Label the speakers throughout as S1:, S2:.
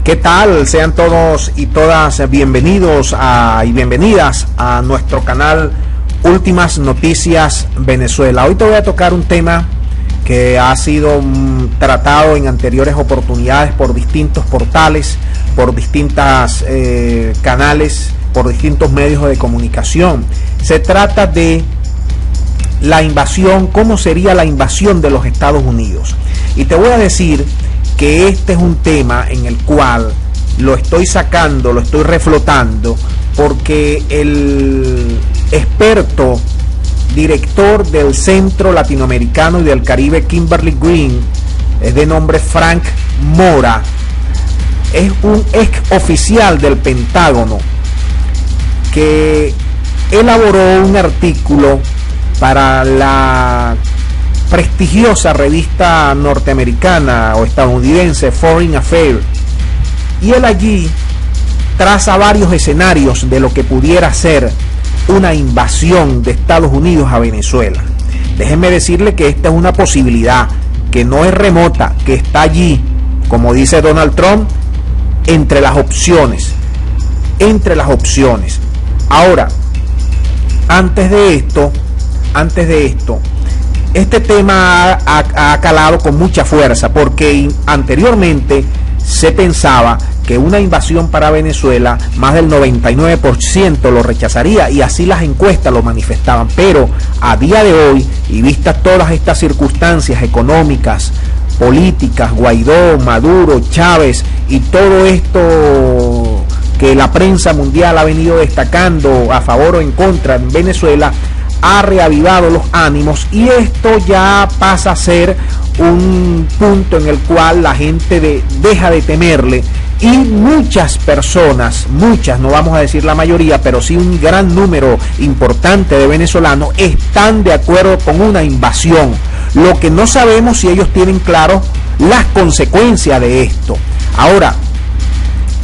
S1: ¿Qué tal? Sean todos y todas bienvenidos y bienvenidas a nuestro canal Últimas Noticias Venezuela. Hoy te voy a tocar un tema que ha sido tratado en anteriores oportunidades por distintos portales, por distintos canales, por distintos medios de comunicación. Se trata de la invasión, cómo sería la invasión de los Estados Unidos. Y te voy a decir que este es un tema en el cual lo estoy sacando, lo estoy reflotando, porque el experto director del Centro Latinoamericano y del Caribe, Kimberly Green, es de nombre Frank Mora, es un ex oficial del Pentágono que elaboró un artículo para la prestigiosa revista norteamericana o estadounidense Foreign Affairs, y él allí traza varios escenarios de lo que pudiera ser una invasión de Estados Unidos a Venezuela. Déjenme decirle que esta es una posibilidad que no es remota, que está allí, como dice Donald Trump, entre las opciones. Ahora, antes de esto, este tema ha calado con mucha fuerza, porque anteriormente se pensaba que una invasión para Venezuela, más del 99% lo rechazaría, y así las encuestas lo manifestaban. Pero a día de hoy, y vistas todas estas circunstancias económicas, políticas, Guaidó, Maduro, Chávez y todo esto que la prensa mundial ha venido destacando a favor o en contra en Venezuela, ha reavivado los ánimos, y esto ya pasa a ser un punto en el cual la gente deja de temerle, y muchas personas, no vamos a decir la mayoría, pero sí un gran número importante de venezolanos están de acuerdo con una invasión. Lo que no sabemos si ellos tienen claro las consecuencias de esto. Ahora,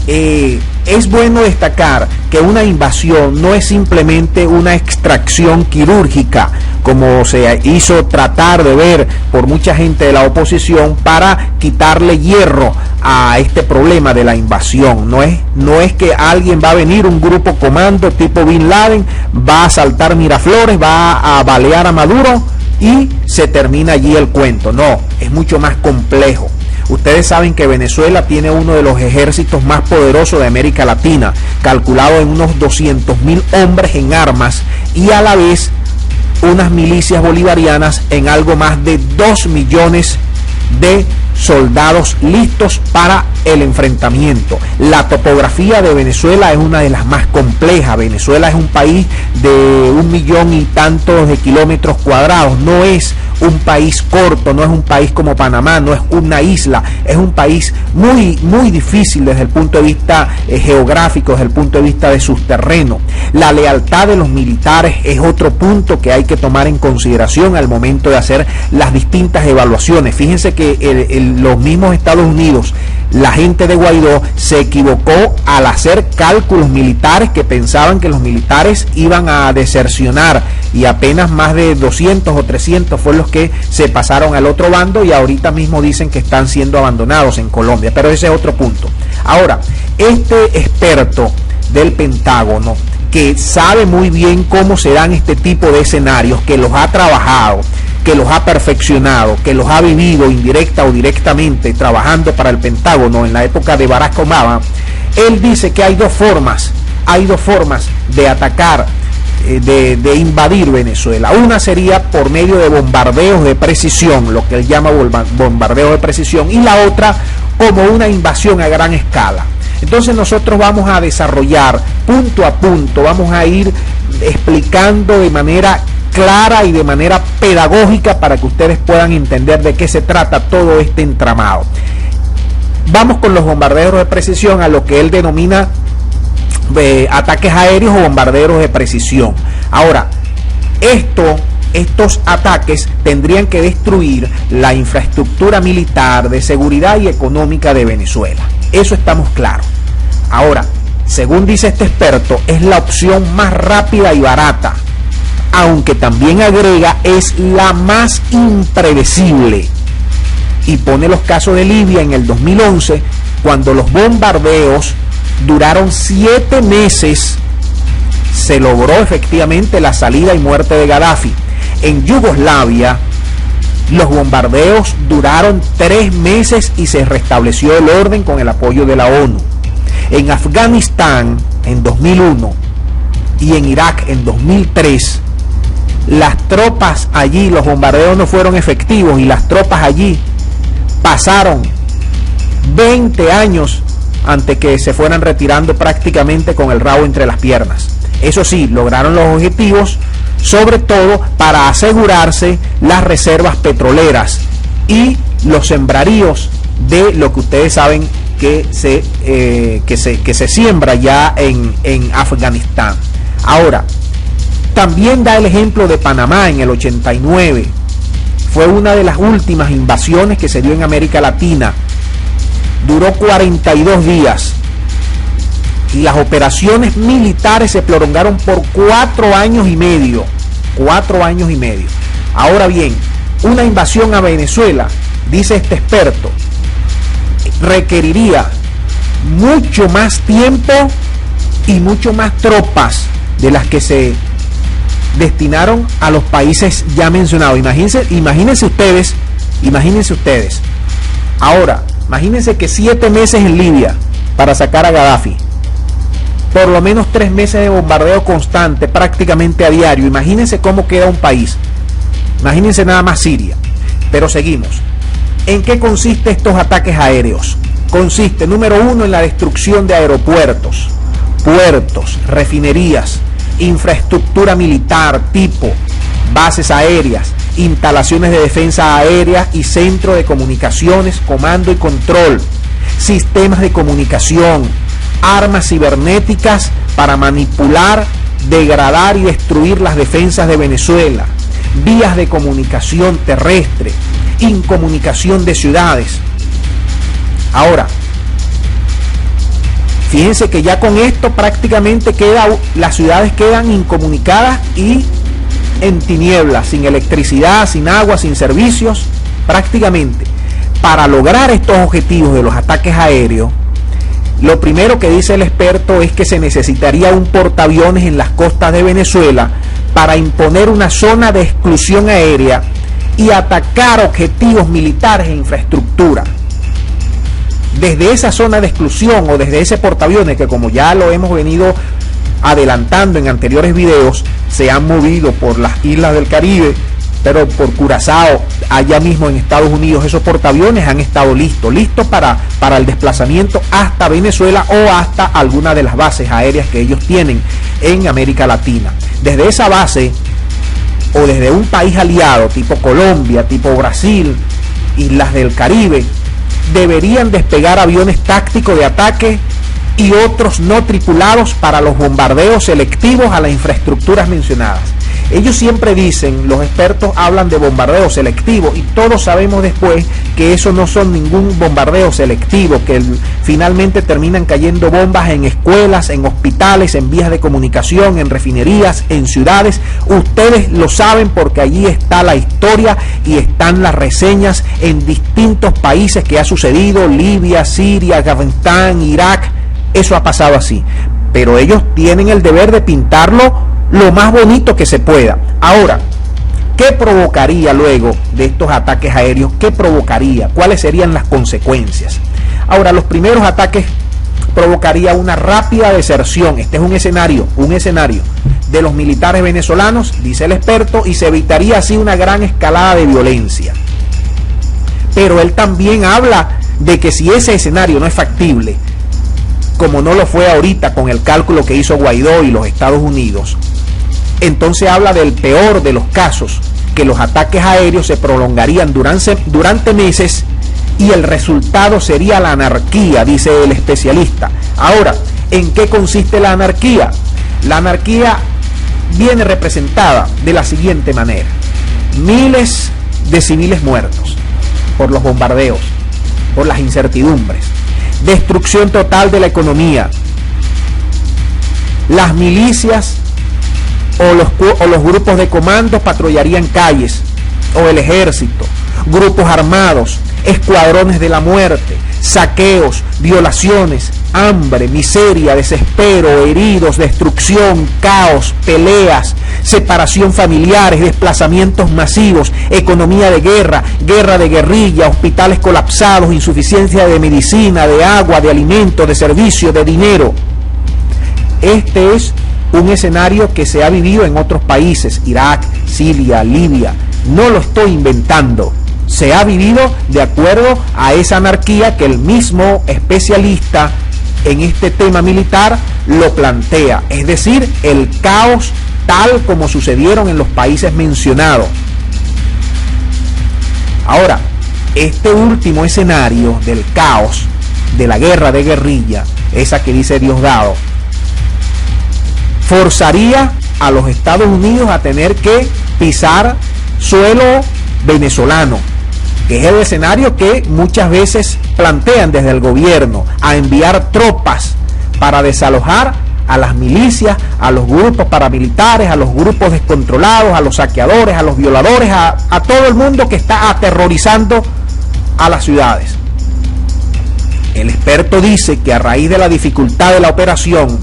S1: es bueno destacar que una invasión no es simplemente una extracción quirúrgica, como se hizo tratar de ver por mucha gente de la oposición, para quitarle hierro a este problema de la invasión. No es que alguien va a venir, un grupo comando tipo Bin Laden, va a asaltar Miraflores, va a balear a Maduro y se termina allí el cuento. No, es mucho más complejo. Ustedes saben que Venezuela tiene uno de los ejércitos más poderosos de América Latina, calculado en unos 200.000 hombres en armas, y a la vez unas milicias bolivarianas en algo más de 2 millones de soldados listos para el enfrentamiento. La topografía de Venezuela es una de las más complejas. Venezuela es un país de 1 millón y tantos de kilómetros cuadrados. No es un país corto, no es un país como Panamá, no es una isla, es un país muy, muy difícil desde el punto de vista geográfico, desde el punto de vista de sus terrenos. La lealtad de los militares es otro punto que hay que tomar en consideración al momento de hacer las distintas evaluaciones. Fíjense que los mismos Estados Unidos, la gente de Guaidó se equivocó al hacer cálculos militares, que pensaban que los militares iban a desercionar, y apenas más de 200 o 300 fueron los que se pasaron al otro bando, y ahorita mismo dicen que están siendo abandonados en Colombia, pero ese es otro punto. Ahora, este experto del Pentágono, que sabe muy bien cómo se dan este tipo de escenarios, que los ha trabajado, que los ha perfeccionado, que los ha vivido indirecta o directamente trabajando para el Pentágono en la época de Barack Obama, él dice que hay dos formas de atacar, de invadir Venezuela. Una sería por medio de bombardeos de precisión, lo que él llama bombardeos de precisión, y la otra como una invasión a gran escala. Entonces nosotros vamos a desarrollar punto a punto, vamos a ir explicando de manera clara y de manera pedagógica para que ustedes puedan entender de qué se trata todo este entramado. Vamos con los bombardeos de precisión, a lo que él denomina ataques aéreos o bombarderos de precisión. Ahora, estos ataques tendrían que destruir la infraestructura militar, de seguridad y económica de Venezuela. Eso estamos claros. Ahora, según dice este experto, es la opción más rápida y barata, aunque también agrega es la más impredecible, y pone los casos de Libia en el 2011 cuando los bombardeos duraron 7 meses, se logró efectivamente la salida y muerte de Gaddafi. En Yugoslavia, los bombardeos duraron 3 meses y se restableció el orden con el apoyo de la ONU. En Afganistán, en 2001, y en Irak, en 2003, las tropas allí, los bombardeos no fueron efectivos y las tropas allí pasaron 20 años antes que se fueran retirando prácticamente con el rabo entre las piernas. Eso sí, lograron los objetivos, sobre todo para asegurarse las reservas petroleras y los sembraríos de lo que ustedes saben que se siembra ya en Afganistán. Ahora, también da el ejemplo de Panamá en el 89. Fue una de las últimas invasiones que se dio en América Latina. Duró 42 días. Y las operaciones militares se prolongaron por 4 años y medio. 4 años y medio. Ahora bien, una invasión a Venezuela, dice este experto, requeriría mucho más tiempo y mucho más tropas de las que se destinaron a los países ya mencionados. Imagínense ustedes. Ahora, imagínense que 7 meses en Libia para sacar a Gaddafi. Por lo menos 3 meses de bombardeo constante, prácticamente a diario. Imagínense cómo queda un país. Imagínense nada más Siria. Pero seguimos. ¿En qué consiste estos ataques aéreos? Consiste, número 1, en la destrucción de aeropuertos, puertos, refinerías, infraestructura militar tipo bases aéreas, instalaciones de defensa aérea y centro de comunicaciones, comando y control, sistemas de comunicación, armas cibernéticas para manipular, degradar y destruir las defensas de Venezuela, vías de comunicación terrestre, incomunicación de ciudades. Ahora, fíjense que ya con esto prácticamente las ciudades quedan incomunicadas y en tinieblas, sin electricidad, sin agua, sin servicios, prácticamente. Para lograr estos objetivos de los ataques aéreos, lo primero que dice el experto es que se necesitaría un portaaviones en las costas de Venezuela para imponer una zona de exclusión aérea y atacar objetivos militares e infraestructura. Desde esa zona de exclusión o desde ese portaaviones, que como ya lo hemos venido adelantando en anteriores videos, se han movido por las islas del Caribe, pero por Curazao, allá mismo en Estados Unidos, esos portaaviones han estado listos para el desplazamiento hasta Venezuela o hasta alguna de las bases aéreas que ellos tienen en América Latina. Desde esa base o desde un país aliado, tipo Colombia, tipo Brasil, islas del Caribe, deberían despegar aviones tácticos de ataque y otros no tripulados para los bombardeos selectivos a las infraestructuras mencionadas. Ellos siempre dicen, los expertos hablan de bombardeo selectivo y todos sabemos después que eso no son ningún bombardeo selectivo, que finalmente terminan cayendo bombas en escuelas, en hospitales, en vías de comunicación, en refinerías, en ciudades. Ustedes lo saben porque allí está la historia y están las reseñas en distintos países que ha sucedido, Libia, Siria, Afganistán, Irak. Eso ha pasado así, pero ellos tienen el deber de pintarlo lo más bonito que se pueda. Ahora, ¿qué provocaría luego de estos ataques aéreos? ¿Qué provocaría? ¿Cuáles serían las consecuencias? Ahora, los primeros ataques provocaría una rápida deserción. Este es un escenario de los militares venezolanos, dice el experto, y se evitaría así una gran escalada de violencia. Pero él también habla de que si ese escenario no es factible, como no lo fue ahorita con el cálculo que hizo Guaidó y los Estados Unidos, entonces habla del peor de los casos, que los ataques aéreos se prolongarían durante meses y el resultado sería la anarquía, dice el especialista. Ahora, ¿en qué consiste la anarquía? La anarquía viene representada de la siguiente manera: miles de civiles muertos por los bombardeos, por las incertidumbres, destrucción total de la economía, las milicias o los grupos de comandos patrullarían calles, o el ejército, grupos armados, escuadrones de la muerte, saqueos, violaciones, hambre, miseria, desespero, heridos, destrucción, caos, peleas, separación familiares, desplazamientos masivos, economía de guerra, guerra de guerrilla, hospitales colapsados, insuficiencia de medicina, de agua, de alimentos, de servicios, de dinero. Este es un escenario que se ha vivido en otros países, Irak, Siria, Libia. No lo estoy inventando. Se ha vivido de acuerdo a esa anarquía que el mismo especialista en este tema militar lo plantea, es decir, el caos tal como sucedieron en los países mencionados. Ahora, este último escenario del caos, de la guerra de guerrilla, esa que dice Diosdado, forzaría a los Estados Unidos a tener que pisar suelo venezolano, que es el escenario que muchas veces plantean desde el gobierno, a enviar tropas para desalojar a las milicias, a los grupos paramilitares, a los grupos descontrolados, a los saqueadores, a los violadores, a todo el mundo que está aterrorizando a las ciudades. El experto dice que a raíz de la dificultad de la operación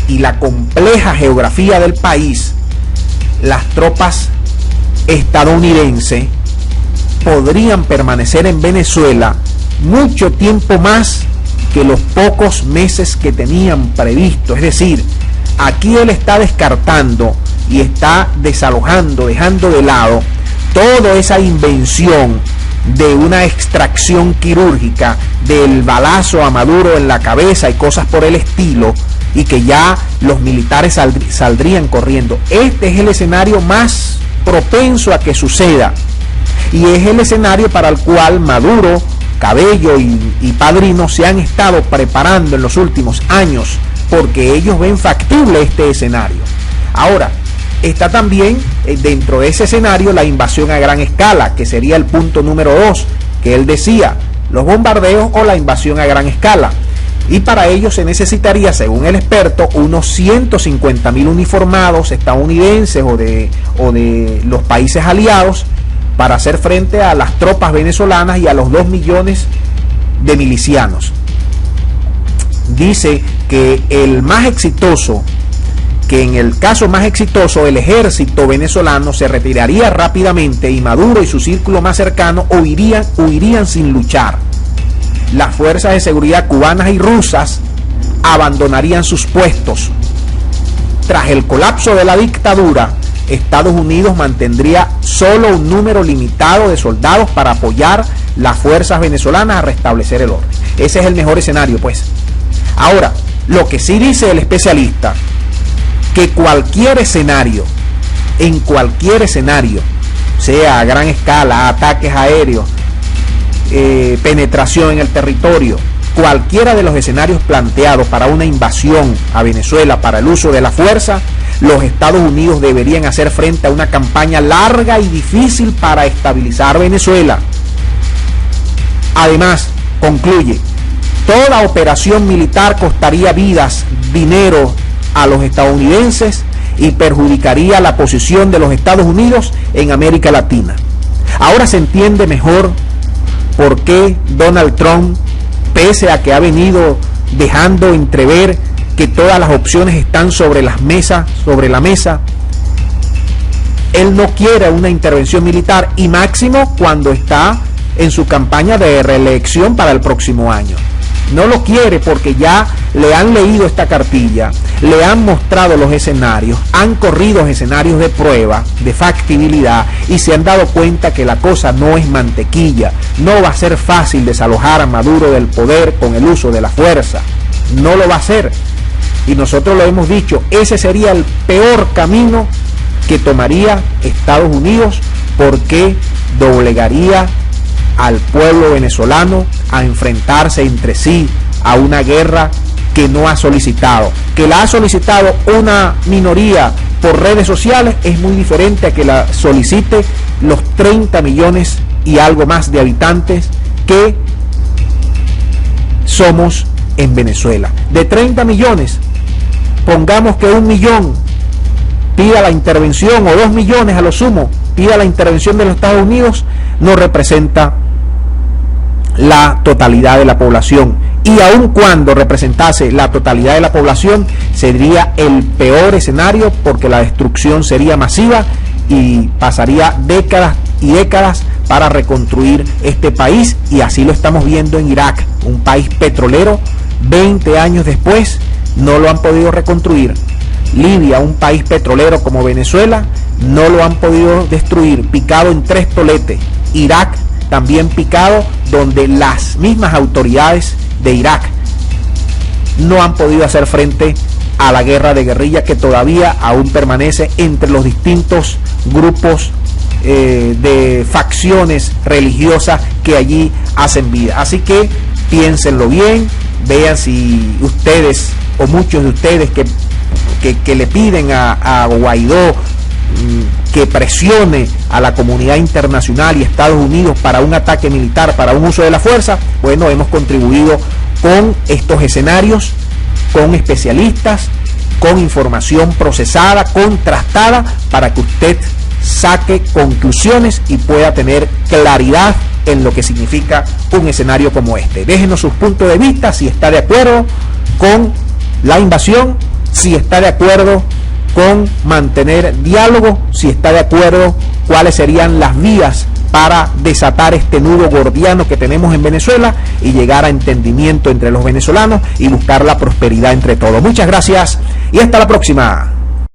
S1: y la compleja geografía del país, las tropas estadounidenses podrían permanecer en Venezuela mucho tiempo más que los pocos meses que tenían previsto. Es decir, aquí él está descartando y está desalojando, dejando de lado toda esa invención de una extracción quirúrgica, del balazo a Maduro en la cabeza y cosas por el estilo, y que ya los militares saldrían corriendo. Este es el escenario más propenso a que suceda, y es el escenario para el cual Maduro, Cabello y Padrino se han estado preparando en los últimos años, porque ellos ven factible este escenario. Ahora, está también dentro de ese escenario la invasión a gran escala, que sería el punto número 2, que él decía, los bombardeos o la invasión a gran escala. Y para ello se necesitaría, según el experto, unos 150.000 uniformados estadounidenses o de los países aliados para hacer frente a las tropas venezolanas y a los 2 millones de milicianos. Dice que en el caso más exitoso, el ejército venezolano se retiraría rápidamente y Maduro y su círculo más cercano huirían sin luchar. Las fuerzas de seguridad cubanas y rusas abandonarían sus puestos. Tras el colapso de la dictadura, Estados Unidos mantendría solo un número limitado de soldados para apoyar las fuerzas venezolanas a restablecer el orden. Ese es el mejor escenario, pues. Ahora, lo que sí dice el especialista, que cualquier escenario, en cualquier escenario, sea a gran escala, ataques aéreos, penetración en el territorio, cualquiera de los escenarios planteados para una invasión a Venezuela para el uso de la fuerza, los Estados Unidos deberían hacer frente a una campaña larga y difícil para estabilizar Venezuela. Además, concluye, toda operación militar costaría vidas, dinero a los estadounidenses y perjudicaría la posición de los Estados Unidos en América Latina. Ahora se entiende mejor por qué Donald Trump, pese a que ha venido dejando entrever que todas las opciones están sobre la mesa, él no quiere una intervención militar, y máximo cuando está en su campaña de reelección para el próximo año. No lo quiere porque ya le han leído esta cartilla, le han mostrado los escenarios, han corrido escenarios de prueba, de factibilidad, y se han dado cuenta que la cosa no es mantequilla. No va a ser fácil desalojar a Maduro del poder con el uso de la fuerza. No lo va a hacer. Y nosotros lo hemos dicho, ese sería el peor camino que tomaría Estados Unidos, porque doblegaría al pueblo venezolano a enfrentarse entre sí a una guerra que no ha solicitado. Que la ha solicitado una minoría por redes sociales es muy diferente a que la solicite los 30 millones y algo más de habitantes que somos en Venezuela. De 30 millones, pongamos que 1 millón pida la intervención, o 2 millones a lo sumo pida la intervención de los Estados Unidos, no representa la totalidad de la población, y aun cuando representase la totalidad de la población sería el peor escenario, porque la destrucción sería masiva y pasaría décadas y décadas para reconstruir este país, y así lo estamos viendo en Irak, un país petrolero. 20 años después no lo han podido reconstruir. Libia, un país petrolero como Venezuela, no lo han podido destruir, picado en 3 toletes. Irak también picado, donde las mismas autoridades de Irak no han podido hacer frente a la guerra de guerrilla que todavía aún permanece entre los distintos grupos de facciones religiosas que allí hacen vida. Así que piénsenlo bien, vean si ustedes o muchos de ustedes que le piden a Guaidó que presione a la comunidad internacional y Estados Unidos para un ataque militar, para un uso de la fuerza, bueno, hemos contribuido con estos escenarios, con especialistas, con información procesada, contrastada, para que usted saque conclusiones y pueda tener claridad en lo que significa un escenario como este. Déjenos sus puntos de vista, si está de acuerdo con la invasión, si está de acuerdo con mantener diálogo, si está de acuerdo cuáles serían las vías para desatar este nudo gordiano que tenemos en Venezuela y llegar a entendimiento entre los venezolanos y buscar la prosperidad entre todos. Muchas gracias y hasta la próxima.